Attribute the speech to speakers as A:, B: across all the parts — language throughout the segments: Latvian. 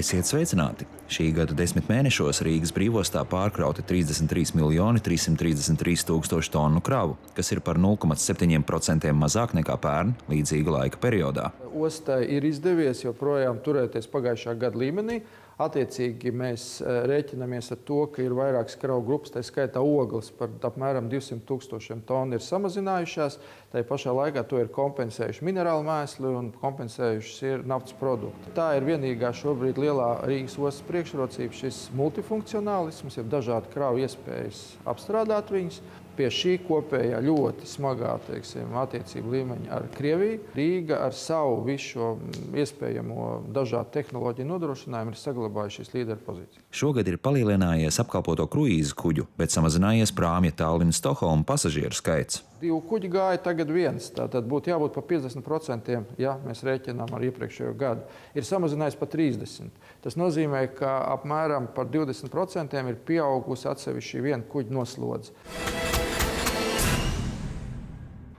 A: Esiet sveicināti! Šī gada 10 mēnešos Rīgas brīvostā pārkrauti 33 333 000 tonu kravu, kas ir par 0,7% mazāk nekā pērn līdzīga laika periodā.
B: Ostai ir izdevies joprojām turēties pagājušā gada līmenī. Attiecīgi mēs rēķinamies ar to, ka ir vairākas kravu grupas, tā skaitā ogles par apmēram 200 000 tonu ir samazinājušās. Tā pašā laikā to ir kompensējuši minerālu mēsli un kompensējušas ir naftas produkti. Tā ir vienīgā šobrīd lielā Rīgas ostas priekšrocība, šis multifunkcionālisms, ir dažādi kravu iespējas apstrādāt viņus. Pie šī kopējā ļoti smagā attiecību līmeņa ar Krieviju Rīga ar savu visu šo iespējamo dažādu tehnoloģiju nodrošinājumu ir saglabājusi šīs līderu pozīcijas.
A: Šogad ir palielinājies apkalpoto kruīzu kuģu, bet samazinājies prāmja Tallina-Stokholma pasažieru skaits.
B: 2 kuģi gāja, tagad 1. Tātad būtu jābūt pa 50%, ja mēs rēķinām ar iepriekšējo gadu. Ir samazinājies pa 30%. Tas nozīmē, ka apmēram par 20% ir pieaugusi atsevišķi viena kuģa noslodze.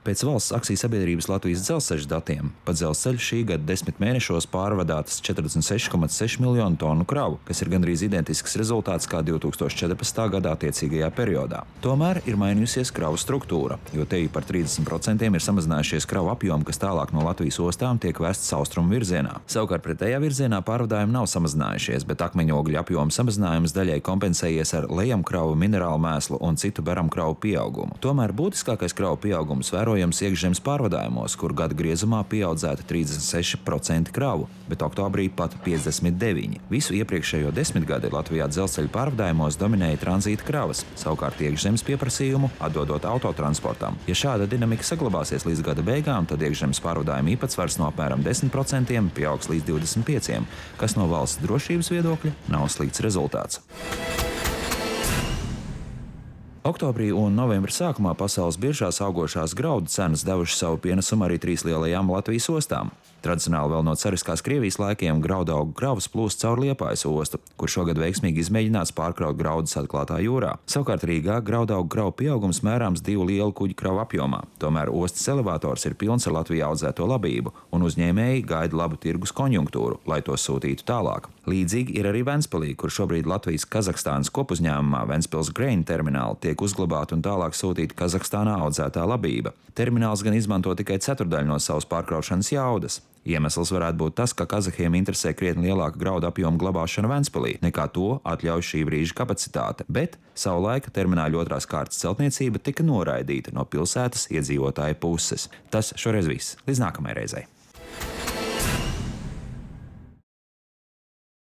A: Pēc valsts akciju sabiedrības Latvijas dzelzceļa datiem pa dzelzceļu šī gada 10 mēnešos pārvadātas 46,6 miljonu tonu kravu, kas ir gandrīz identisks rezultāts kā 2014. gada attiecīgajā periodā. Tomēr ir mainījusies kravu struktūra, jo te par 30% ir samazinājušies kravu apjomi, kas tālāk no Latvijas ostām tiek vests austrumu virzienā. Savukārt pretējā virzienā pārvadājumi nav samazinājušies, bet akmeņogļu apjoma samazinājums daļai kompensējies ar lejamkravu, minerālu mēslu un citu beramkravu pieaugumu. Tomēr būtiskākais kravu pieaugums iekšzemes pārvadājumos, kur gada griezumā pieaudzēta 36% kravu, bet oktobrī pat 59%. Visu iepriekšējo 10 gadi Latvijā dzelzceļa pārvadājumos dominēja tranzīta kravas, savukārt iekšzemes pieprasījumu atdodot autotransportam. Ja šāda dinamika saglabāsies līdz gada beigām, tad iekšzemes pārvadājuma īpatsvars no apmēram 10% pieaugs līdz 25%, kas no valsts drošības viedokļa nav slikts rezultāts. Oktobrī un novembra sākumā pasaules biržās augošās graudu cenas devušas savu pienesumu arī 3 lielajām Latvijas ostām. Tradicionāli vēl no cariskās Krievijas laikiem graudaugu kravas plūst caur Liepājas ostu, kur šogad veiksmīgi izmēģināts pārkraut graudus atklātā jūrā. Savukārt Rīgā graudaugu kravu pieaugums mērāms 2 lielu kuģu kravu apjomā. Tomēr ostas elevators ir pilns ar Latvijā audzēto labību, un uzņēmēji gaida labu tirgus konjunktūru, lai to sūtītu tālāk. Līdzīgi ir arī Ventspilī, kur šobrīd Latvijas-Kazahstānas kopuzņēmumā Ventspils Grain termināli tiek uzglabāta un tālāk sūtīta Kazahstānā audzētā labība. Termināls gan izmanto tikai ceturdaļu no savas pārkraušanas jaudas. Iemesls varētu būt tas, ka kazahiem interesē krietni lielāka graudu apjoma glabāšana Ventspilī, nekā to atļauj šī brīža kapacitāte, bet savulaika termināļa otrās kārtas celtniecība tika noraidīta no pilsētas iedzīvotāju puses. Tas šoreiz viss. Līdz nākamajai reizei!